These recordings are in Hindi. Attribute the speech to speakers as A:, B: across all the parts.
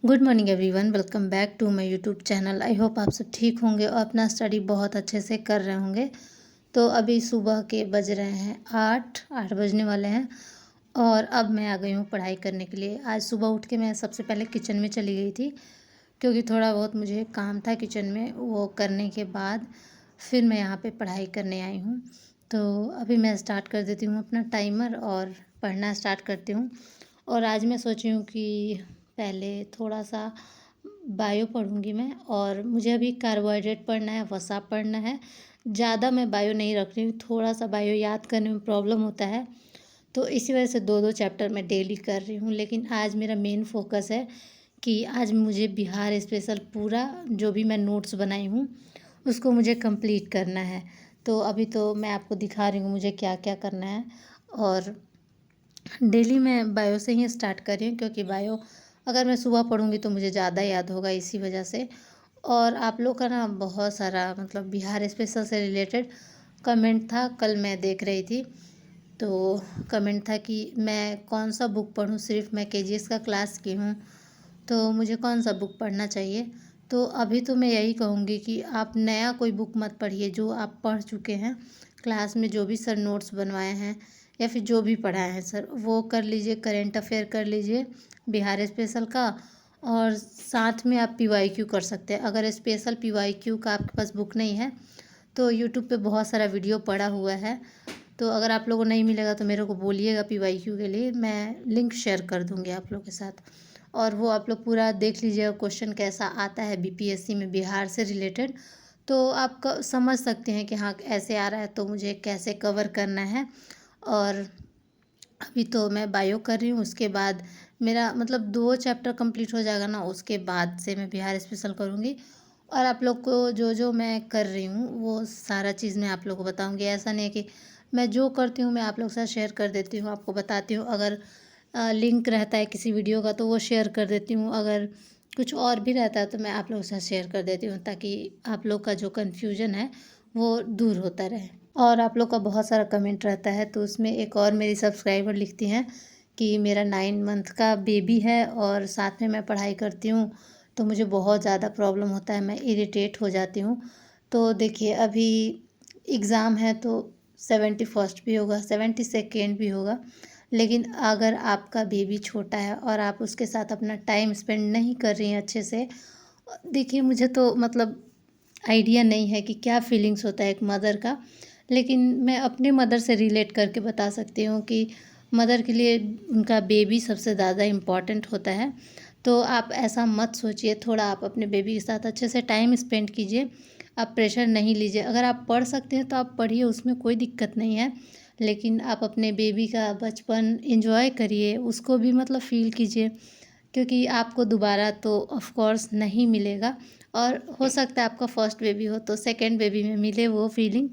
A: Good morning everyone, welcome back to my YouTube channel. I hope आप सब ठीक होंगे और अपना स्टडी बहुत अच्छे से कर रहे होंगे। तो अभी सुबह के बज रहे हैं 8 बजने वाले हैं और अब मैं आ गई हूँ पढ़ाई करने के लिए। आज सुबह उठ के मैं सबसे पहले किचन में चली गई थी क्योंकि थोड़ा बहुत मुझे काम था किचन में, वो करने के बाद फिर मैं यहाँ पे पढ़ाई करने आई हूँ। तो अभी मैं स्टार्ट कर देती हूँ अपना टाइमर और पढ़ना स्टार्ट करती हूँ। और आज मैं सोची हूँ कि पहले थोड़ा सा बायो पढ़ूँगी मैं, और मुझे अभी कार्बोहाइड्रेट पढ़ना है, वसा पढ़ना है। ज़्यादा मैं बायो नहीं रख रही हूँ, थोड़ा सा बायो याद करने में प्रॉब्लम होता है, तो इसी वजह से दो दो चैप्टर मैं डेली कर रही हूँ। लेकिन आज मेरा मेन फोकस है कि आज मुझे बिहार स्पेशल पूरा जो भी मैं नोट्स बनाई हूँ उसको मुझे कंप्लीट करना है। तो अभी तो मैं आपको दिखा रही हूँ मुझे क्या क्या करना है। और डेली मैं बायो से ही स्टार्ट कर रही हूँ क्योंकि बायो अगर मैं सुबह पढ़ूँगी तो मुझे ज़्यादा याद होगा, इसी वजह से। और आप लोग का ना बहुत सारा मतलब बिहार स्पेशल से रिलेटेड कमेंट था, कल मैं देख रही थी तो कमेंट था कि मैं कौन सा बुक पढूं, सिर्फ मैं केजीएस का क्लास की हूँ तो मुझे कौन सा बुक पढ़ना चाहिए। तो अभी तो मैं यही कहूँगी कि आप नया कोई बुक मत पढ़िए, जो आप पढ़ चुके हैं क्लास में, जो भी सर नोट्स बनवाए हैं या फिर जो भी पढ़ाए हैं सर वो कर लीजिए। करेंट अफेयर कर लीजिए बिहार स्पेशल का, और साथ में आप पीवाईक्यू कर सकते हैं। अगर स्पेशल पीवाईक्यू का आपके पास बुक नहीं है तो यूट्यूब पे बहुत सारा वीडियो पड़ा हुआ है, तो अगर आप लोगों को नहीं मिलेगा तो मेरे को बोलिएगा पीवाईक्यू के लिए, मैं लिंक शेयर कर दूँगी आप लोग के साथ। और वो आप लोग पूरा देख लीजिएगा क्वेश्चन कैसा आता है बीपीएससी में बिहार से रिलेटेड, तो आप समझ सकते हैं कि हाँ ऐसे आ रहा है तो मुझे कैसे कवर करना है। और अभी तो मैं बायो कर रही हूँ, उसके बाद मेरा मतलब 2 चैप्टर कंप्लीट हो जाएगा ना, उसके बाद से मैं बिहार स्पेशल करूँगी। और आप लोग को जो जो मैं कर रही हूँ वो सारा चीज़ मैं आप लोग को बताऊँगी। ऐसा नहीं है कि मैं जो करती हूँ मैं आप लोग के साथ शेयर कर देती हूँ, आपको बताती हूँ। अगर लिंक रहता है किसी वीडियो का तो वो शेयर कर देती हूँ, अगर कुछ और भी रहता है तो मैं आप लोगों के साथ शेयर कर देती हूँ, ताकि आप लोग का जो कन्फ्यूजन है वो दूर होता रहे। और आप लोग का बहुत सारा कमेंट रहता है, तो उसमें एक और मेरी सब्सक्राइबर लिखती हैं कि मेरा 9 मंथ का बेबी है और साथ में मैं पढ़ाई करती हूँ तो मुझे बहुत ज़्यादा प्रॉब्लम होता है, मैं इरिटेट हो जाती हूँ। तो देखिए अभी एग्ज़ाम है तो 71st भी होगा, 72nd भी होगा, लेकिन अगर आपका बेबी छोटा है और आप उसके साथ अपना टाइम स्पेंड नहीं कर रही हैं अच्छे से, देखिए मुझे तो मतलब आइडिया नहीं है कि क्या फीलिंग्स होता है एक मदर का, लेकिन मैं अपने मदर से रिलेट करके बता सकती हूँ कि मदर के लिए उनका बेबी सबसे ज़्यादा इम्पॉर्टेंट होता है। तो आप ऐसा मत सोचिए, थोड़ा आप अपने बेबी के साथ अच्छे से टाइम स्पेंड कीजिए, आप प्रेशर नहीं लीजिए। अगर आप पढ़ सकते हैं तो आप पढ़िए, उसमें कोई दिक्कत नहीं है, लेकिन आप अपने बेबी का बचपन एंजॉय करिए, उसको भी मतलब फ़ील कीजिए, क्योंकि आपको दोबारा तो ऑफ़ कोर्स नहीं मिलेगा। और हो सकता है आपका फर्स्ट बेबी हो तो सेकंड बेबी में मिले वो फीलिंग,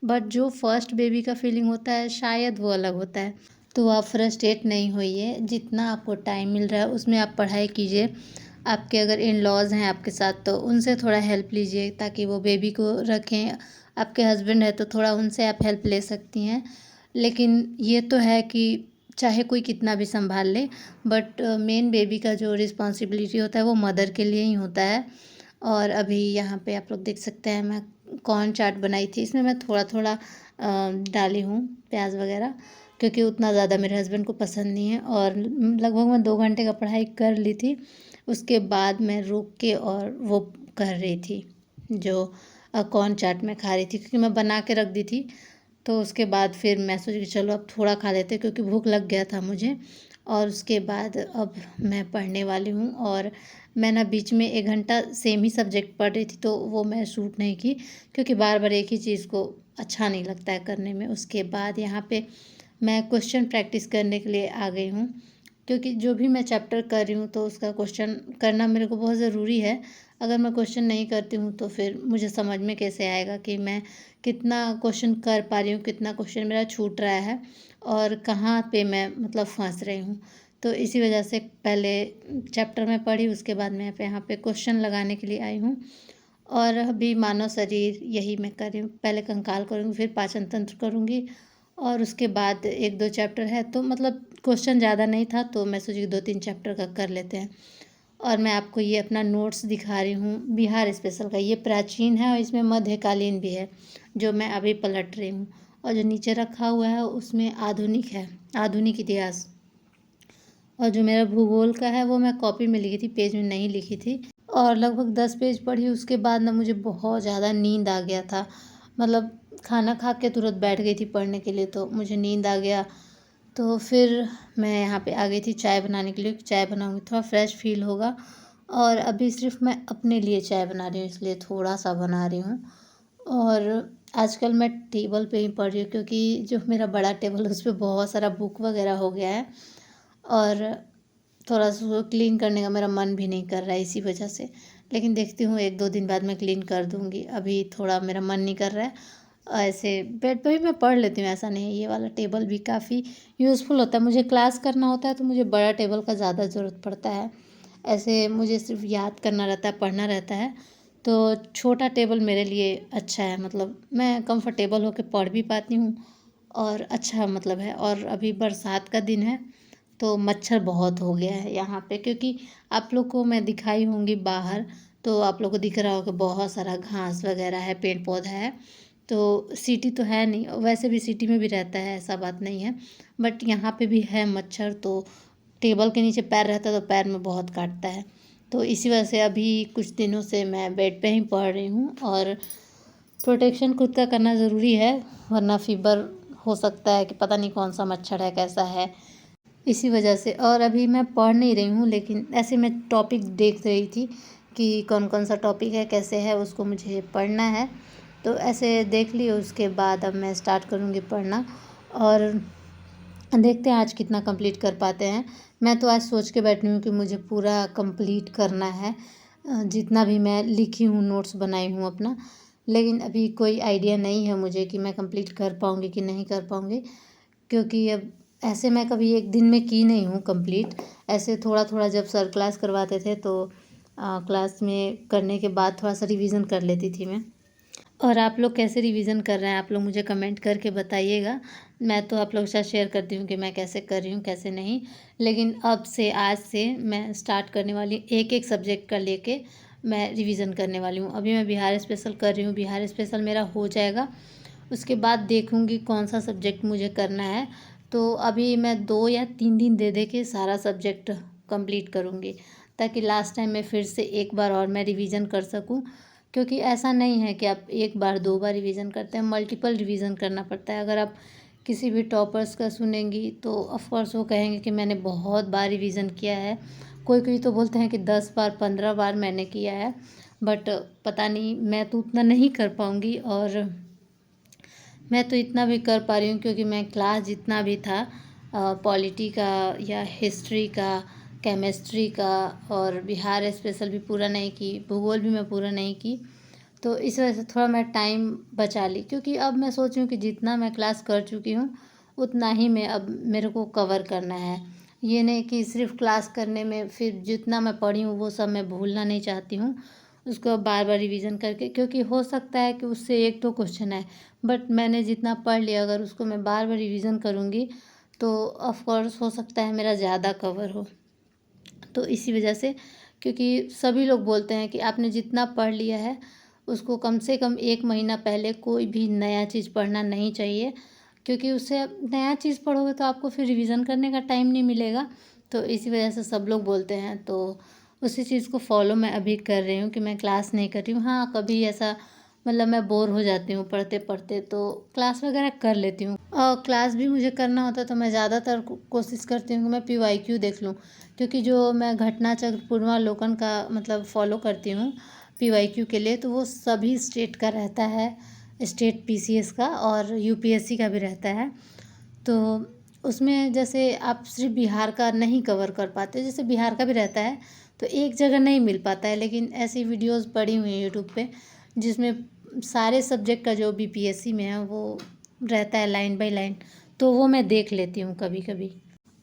A: बट जो फर्स्ट बेबी का फीलिंग होता है शायद वो अलग होता है। तो आप फ्रस्ट्रेट नहीं होइए, जितना आपको टाइम मिल रहा है उसमें आप पढ़ाई कीजिए। आपके अगर इन लॉज़ हैं आपके साथ तो उनसे थोड़ा हेल्प लीजिए ताकि वो बेबी को रखें। आपके हस्बैंड है तो थोड़ा उनसे आप हेल्प ले सकती हैं। लेकिन ये तो है कि चाहे कोई कितना भी संभाल ले, बट मेन बेबी का जो रिस्पॉन्सिबिलिटी होता है वो मदर के लिए ही होता है। और अभी यहाँ पे आप लोग देख सकते हैं मैं कॉर्न चाट बनाई थी, इसमें मैं थोड़ा थोड़ा डाली हूँ प्याज वगैरह, क्योंकि उतना ज़्यादा मेरे हस्बैंड को पसंद नहीं है। और लगभग मैं 2 घंटे का पढ़ाई कर ली थी, उसके बाद मैं रुक के और वो कर रही थी जो कॉर्न चाट मैं खा रही थी, क्योंकि मैं बना के रख दी थी। तो उसके बाद फिर मैं सोची कि चलो अब थोड़ा खा लेते क्योंकि भूख लग गया था मुझे। और उसके बाद अब मैं पढ़ने वाली हूँ। और मैं ना बीच में 1 घंटा सेम ही सब्जेक्ट पढ़ रही थी तो वो मैं शूट नहीं की, क्योंकि बार बार एक ही चीज़ को अच्छा नहीं लगता है करने में। उसके बाद यहाँ पे मैं क्वेश्चन प्रैक्टिस करने के लिए आ गई हूँ, क्योंकि जो भी मैं चैप्टर कर रही हूँ तो उसका क्वेश्चन करना मेरे को बहुत ज़रूरी है। अगर मैं क्वेश्चन नहीं करती हूँ तो फिर मुझे समझ में कैसे आएगा कि मैं कितना क्वेश्चन कर पा रही हूँ, कितना क्वेश्चन मेरा छूट रहा है और कहाँ पे मैं मतलब फंस रही हूँ। तो इसी वजह से पहले चैप्टर में पढ़ी, उसके बाद मैं यहाँ पे क्वेश्चन लगाने के लिए आई हूँ। और अभी मानव शरीर यही मैं कर रही हूँ, पहले कंकाल करूँगी फिर पाचन तंत्र करूँगी और उसके बाद 1-2 चैप्टर है, तो मतलब क्वेश्चन ज़्यादा नहीं था तो मैं सोची 2-3 चैप्टर का कर लेते हैं। और मैं आपको ये अपना नोट्स दिखा रही हूँ बिहार स्पेशल का। ये प्राचीन है और इसमें मध्यकालीन भी है जो मैं अभी पलट रही हूँ, और जो नीचे रखा हुआ है उसमें आधुनिक है, आधुनिक इतिहास। और जो मेरा भूगोल का है वो मैं कॉपी में लिखी थी, पेज में नहीं लिखी थी। और लगभग 10 पेज पढ़ी, उसके बाद ना मुझे बहुत ज़्यादा नींद आ गया था। मतलब खाना खा के तुरंत बैठ गई थी पढ़ने के लिए, तो मुझे नींद आ गया। तो फिर मैं यहाँ पे आ गई थी चाय बनाने के लिए, चाय बनाऊँगी थोड़ा फ्रेश फील होगा। और अभी सिर्फ मैं अपने लिए चाय बना रही हूँ, इसलिए थोड़ा सा बना रही हूँ। और आजकल मैं टेबल पे ही पढ़ रही हूँ, क्योंकि जो मेरा बड़ा टेबल है उस पे बहुत सारा बुक वगैरह हो गया है, और थोड़ा सा उसको क्लीन करने का मेरा मन भी नहीं कर रहा है इसी वजह से। लेकिन देखती हूँ 1-2 दिन बाद मैं क्लीन कर दूँगी, अभी थोड़ा मेरा मन नहीं कर रहा है। ऐसे बेड पे भी मैं पढ़ लेती हूँ, ऐसा नहीं है। ये वाला टेबल भी काफ़ी यूज़फुल होता है। मुझे क्लास करना होता है तो मुझे बड़ा टेबल का ज़्यादा ज़रूरत पड़ता है। ऐसे मुझे सिर्फ याद करना रहता है, पढ़ना रहता है, तो छोटा टेबल मेरे लिए अच्छा है। मतलब मैं कंफर्टेबल होके पढ़ भी पाती हूँ, और अच्छा मतलब है। और अभी बरसात का दिन है तो मच्छर बहुत हो गया है यहाँ पे, क्योंकि आप लोग को मैं दिखाई होंगी बाहर, तो आप लोग को दिख रहा होगा बहुत सारा घास वगैरह है, पेड़ पौधा है। तो सिटी तो है नहीं, वैसे भी सिटी में भी रहता है, ऐसा बात नहीं है, बट यहाँ पे भी है मच्छर। तो टेबल के नीचे पैर रहता है तो पैर में बहुत काटता है। तो इसी वजह से अभी कुछ दिनों से मैं बेड पे ही पढ़ रही हूँ। और प्रोटेक्शन खुद का करना ज़रूरी है, वरना फीवर हो सकता है, कि पता नहीं कौन सा मच्छर है, कैसा है, इसी वजह से। और अभी मैं पढ़ नहीं रही हूँ, लेकिन ऐसे मैं टॉपिक देख रही थी कि कौन कौन सा टॉपिक है, कैसे है, उसको मुझे पढ़ना है। तो ऐसे देख ली, उसके बाद अब मैं स्टार्ट करूँगी पढ़ना, और देखते हैं आज कितना कंप्लीट कर पाते हैं। मैं तो आज सोच के बैठी हूँ कि मुझे पूरा कंप्लीट करना है, जितना भी मैं लिखी हूँ, नोट्स बनाई हूँ अपना। लेकिन अभी कोई आइडिया नहीं है मुझे कि मैं कंप्लीट कर पाऊँगी कि नहीं कर पाऊँगी, क्योंकि अब ऐसे मैं कभी एक दिन में की नहीं हूँ कंप्लीट। ऐसे थोड़ा थोड़ा जब सर क्लास करवाते थे तो क्लास में करने के बाद थोड़ा सा रिवीजन कर लेती थी मैं। और आप लोग कैसे रिवीजन कर रहे हैं, आप लोग मुझे कमेंट करके बताइएगा। मैं तो आप लोगों के साथ शेयर करती हूँ कि मैं कैसे कर रही हूँ, कैसे नहीं। लेकिन अब से, आज से मैं स्टार्ट करने वाली, एक एक सब्जेक्ट का लेके मैं रिवीजन करने वाली हूँ। अभी मैं बिहार स्पेशल कर रही हूँ, बिहार स्पेशल मेरा हो जाएगा, उसके बाद देखूँगी कौन सा सब्जेक्ट मुझे करना है। तो अभी मैं 2 या 3 दिन दे दे के सारा सब्जेक्ट कंप्लीट करूँगी, ताकि लास्ट टाइम में फिर से एक बार और मैं रिवीजन कर सकूँ। क्योंकि ऐसा नहीं है कि आप एक बार 2 बार रिवीजन करते हैं, मल्टीपल रिवीजन करना पड़ता है। अगर आप किसी भी टॉपर्स का सुनेंगी तो ऑफ़ कोर्स वो कहेंगे कि मैंने बहुत बार रिवीजन किया है। कोई कोई तो बोलते हैं कि 10 बार 15 बार मैंने किया है, बट पता नहीं, मैं तो उतना नहीं कर पाऊँगी। और मैं तो इतना भी कर पा रही हूँ क्योंकि मैं क्लास जितना भी था, पॉलिटी का या हिस्ट्री का, केमिस्ट्री का, और बिहार स्पेशल भी पूरा नहीं की, भूगोल भी मैं पूरा नहीं की। तो इस वजह से थोड़ा मैं टाइम बचा ली, क्योंकि अब मैं सोच रही हूँ कि जितना मैं क्लास कर चुकी हूँ उतना ही मैं, अब मेरे को कवर करना है। ये नहीं कि सिर्फ क्लास करने में फिर जितना मैं पढ़ी हूँ वो सब मैं भूलना नहीं चाहती हूँ, उसको बार बार रिवीजन करके। क्योंकि हो सकता है कि उससे एक तो क्वेश्चन है, बट मैंने जितना पढ़ लिया अगर उसको मैं बार बार रिवीजन करूँगी तो ऑफ कोर्स हो सकता है मेरा ज़्यादा कवर हो। तो इसी वजह से, क्योंकि सभी लोग बोलते हैं कि आपने जितना पढ़ लिया है उसको कम से कम 1 महीना पहले कोई भी नया चीज़ पढ़ना नहीं चाहिए, क्योंकि उससे आप नया चीज़ पढ़ोगे तो आपको फिर रिवीजन करने का टाइम नहीं मिलेगा। तो इसी वजह से सब लोग बोलते हैं, तो उसी चीज़ को फॉलो मैं अभी कर रही हूँ कि मैं क्लास नहीं कर रही हूँ। हाँ, कभी ऐसा मतलब मैं बोर हो जाती हूँ पढ़ते पढ़ते तो क्लास वगैरह कर लेती हूँ। और क्लास भी मुझे करना होता है तो मैं ज़्यादातर कोशिश करती हूँ कि मैं PYQ देख लूँ, क्योंकि जो मैं घटना चक्र पूर्वावलोकन का मतलब फॉलो करती हूँ PYQ के लिए, तो वो सभी स्टेट का रहता है, स्टेट PCS का और UPSC का भी रहता है। तो उसमें जैसे आप सिर्फ बिहार का नहीं कवर कर पाते, जैसे बिहार का भी रहता है तो एक जगह नहीं मिल पाता है, लेकिन ऐसी वीडियोस पड़ी हुई हैं यूट्यूब पे जिसमें सारे सब्जेक्ट का जो BPSC में है वो रहता है लाइन बाय लाइन, तो वो मैं देख लेती हूँ कभी कभी।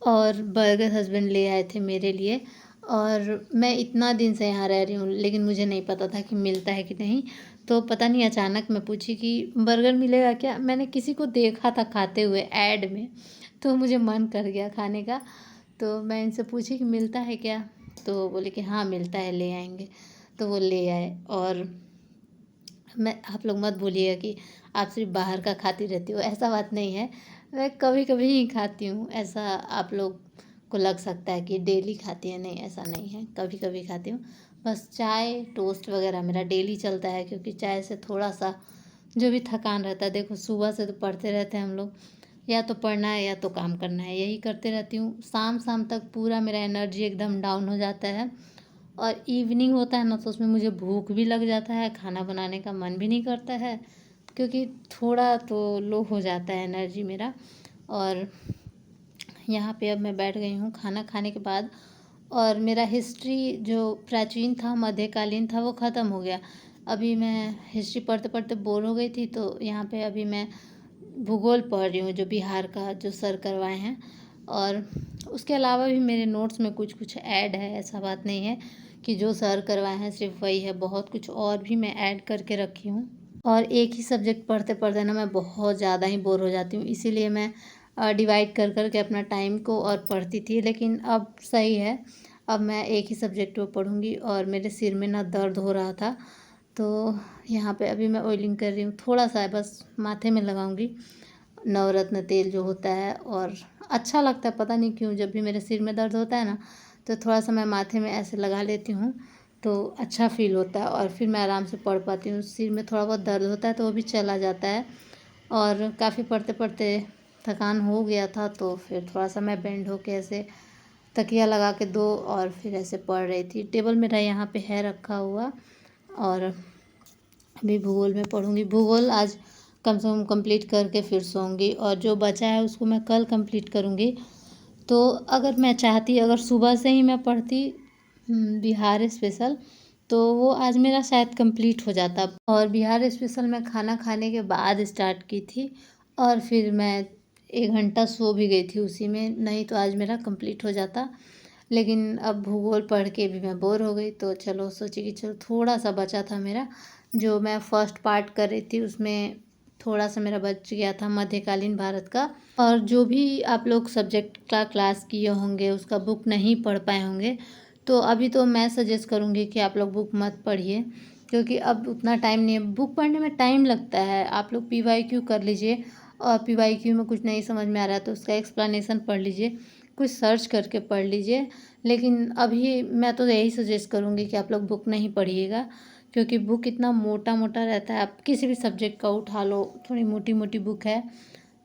A: और बर्गर हस्बैंड ले आए थे मेरे लिए, और मैं इतना दिन से यहाँ रह रही हूँ लेकिन मुझे नहीं पता था कि मिलता है कि नहीं। तो पता नहीं, अचानक मैं पूछी कि बर्गर मिलेगा क्या, मैंने किसी को देखा था खाते हुए ऐड में, तो मुझे मन कर गया खाने का। तो मैं इनसे पूछी कि मिलता है क्या, तो बोले कि हाँ मिलता है, ले आएंगे। तो वो ले आए। और मैं, आप लोग मत बोलिएगा कि आप सिर्फ बाहर का खाती रहती हो, ऐसा बात नहीं है। मैं कभी कभी ही खाती हूँ, ऐसा आप लोग को लग सकता है कि डेली खाती है, नहीं ऐसा नहीं है, कभी कभी खाती हूँ। बस चाय टोस्ट वगैरह मेरा डेली चलता है, क्योंकि चाय से थोड़ा सा जो भी थकान रहता है, देखो सुबह से तो पढ़ते रहते हैं हम लोग, या तो पढ़ना है या तो काम करना है, यही करते रहती हूँ। शाम शाम तक पूरा मेरा एनर्जी एकदम डाउन हो जाता है। और इवनिंग होता है ना, तो उसमें मुझे भूख भी लग जाता है, खाना बनाने का मन भी नहीं करता है, क्योंकि थोड़ा तो लो हो जाता है एनर्जी मेरा। और यहाँ पे अब मैं बैठ गई हूँ खाना खाने के बाद, और मेरा हिस्ट्री जो प्राचीन था, मध्यकालीन था, वो ख़त्म हो गया। अभी मैं हिस्ट्री पढ़ते पढ़ते बोर हो गई थी, तो यहाँ पे अभी मैं भूगोल पढ़ रही हूँ, जो बिहार का जो सर करवाए हैं। और उसके अलावा भी मेरे नोट्स में कुछ कुछ ऐड है, ऐसा बात नहीं है कि जो सर करवाए हैं सिर्फ वही है, बहुत कुछ और भी मैं ऐड करके रखी हूँ। और एक ही सब्जेक्ट पढ़ते पढ़ते ना मैं बहुत ज़्यादा ही बोर हो जाती हूँ, इसीलिए मैं डिवाइड कर कर के अपना टाइम को और पढ़ती थी। लेकिन अब सही है, अब मैं एक ही सब्जेक्ट को पढ़ूँगी। और मेरे सिर में ना दर्द हो रहा था, तो यहाँ पे अभी मैं ऑयलिंग कर रही हूँ, थोड़ा सा है बस, माथे में लगाऊंगी नवरत्न तेल जो होता है। और अच्छा लगता है, पता नहीं क्यों, जब भी मेरे सिर में दर्द होता है ना, तो थोड़ा सा मैं माथे में ऐसे लगा लेती हूँ, तो अच्छा फील होता है, और फिर मैं आराम से पढ़ पाती हूँ। सिर में थोड़ा बहुत दर्द होता है तो वो भी चला जाता है। और काफ़ी पढ़ते पढ़ते थकान हो गया था, तो फिर थोड़ा सा मैं बेंड होके ऐसे तकिया लगा के दो, और फिर ऐसे पढ़ रही थी। टेबल मेरा यहाँ पे है रखा हुआ, और अभी भूगोल में पढ़ूंगी। भूगोल आज कम से कम कंप्लीट करके फिर सोऊंगी, और जो बचा है उसको मैं कल कंप्लीट करूंगी। तो अगर मैं चाहती, अगर सुबह से ही मैं पढ़ती बिहार स्पेशल, तो वो आज मेरा शायद कंप्लीट हो जाता। और बिहार स्पेशल मैं खाना खाने के बाद स्टार्ट की थी, और फिर मैं 1 घंटा सो भी गई थी उसी में, नहीं तो आज मेरा कंप्लीट हो जाता। लेकिन अब भूगोल पढ़ के भी मैं बोर हो गई, तो चलो सोची कि चलो थोड़ा सा बचा था मेरा, जो मैं फर्स्ट पार्ट कर रही थी उसमें थोड़ा सा मेरा बच गया था मध्यकालीन भारत का। और जो भी आप लोग सब्जेक्ट का क्लास किए होंगे, उसका बुक नहीं पढ़ पाए होंगे, तो अभी तो मैं सजेस्ट करूँगी कि आप लोग बुक मत पढ़िए, क्योंकि अब उतना टाइम नहीं है। बुक पढ़ने में टाइम लगता है, आप लोग PYQ कर लीजिए, और PYQ में कुछ नहीं समझ में आ रहा है तो उसका एक्सप्लेनेशन पढ़ लीजिए, कुछ सर्च करके पढ़ लीजिए। लेकिन अभी मैं तो यही सजेस्ट करूँगी कि आप लोग बुक नहीं पढ़िएगा, क्योंकि बुक इतना मोटा मोटा रहता है। आप किसी भी सब्जेक्ट का उठा लो, थोड़ी मोटी मोटी बुक है,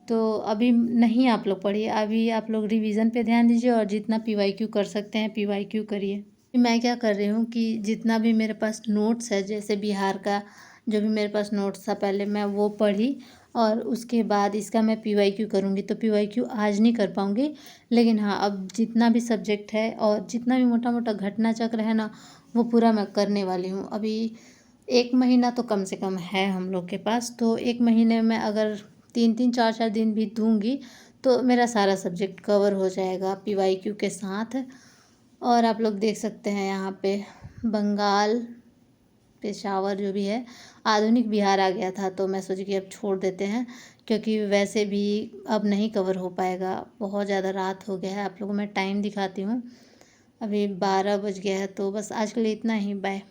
A: तो अभी नहीं आप लोग पढ़िए, अभी आप लोग रिवीजन पे ध्यान दीजिए, और जितना PYQ कर सकते हैं PYQ करिए। मैं क्या कर रही हूँ कि जितना भी मेरे पास नोट्स है, जैसे बिहार का जो भी मेरे पास नोट्स था पहले, मैं वो पढ़ी, और उसके बाद इसका मैं PYQ करूँगी। तो PYQ आज नहीं कर पाऊँगी, लेकिन हाँ अब जितना भी सब्जेक्ट है और जितना भी मोटा मोटा घटना चक्र है ना, वो पूरा मैं करने वाली हूँ। अभी 1 महीना तो कम से कम है हम लोग के पास, तो 1 महीने में अगर 3-3 4-4 दिन भी दूंगी, तो मेरा सारा सब्जेक्ट कवर हो जाएगा PYQ के साथ। और आप लोग देख सकते हैं यहाँ पे बंगाल, पेशावर जो भी है, आधुनिक बिहार आ गया था, तो मैं सोची कि अब छोड़ देते हैं, क्योंकि वैसे भी अब नहीं कवर हो पाएगा, बहुत ज़्यादा रात हो गया है। आप लोगों को मैं टाइम दिखाती हूँ, अभी 12 बज गया है। तो बस आज के लिए इतना ही, बाय।